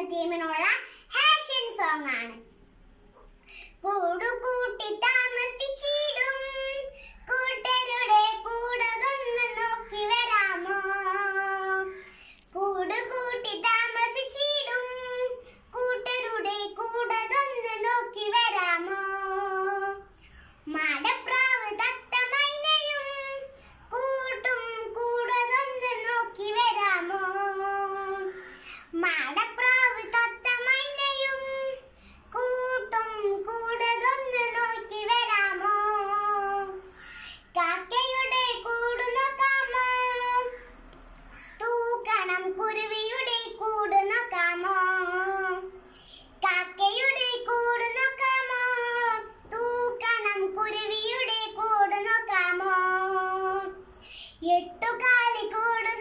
എന്ന തീമിനുള്ള ഹാഷ്യൻ സോങ് ആണ്. കൂടുകൂട്ടി താമസിച്ചിടും കൂട്ടരുടെ കൂടതൊന്ന് നോക്കി വരാമോ. കൂടുകൂട്ടി താമസിച്ചിടും കൂട്ടരുടെ കൂടതൊന്ന് നോക്കി വരാമോ. മാടപ്രാവ് തത്തമൈനയും കൂട്ടും കൂടതൊന്ന് നോക്കി വരാമോ. മാടപ്രാവ് തത്തമൈനയും കൂട്ടും കൂടതൊന്ന് നോക്കി വരാമോ. കാക്കയുടെ കൂട് നോക്കാമോ. തൂക്കണം കുരുവിയുടെ കൂട് നോക്കാമോ. കാക്കയുടെ കൂട് നോക്കാമോ. തൂക്കണം കുരുവിയുടെ കൂട് നോക്കാമോ. എട്ടുകാലി കൂട്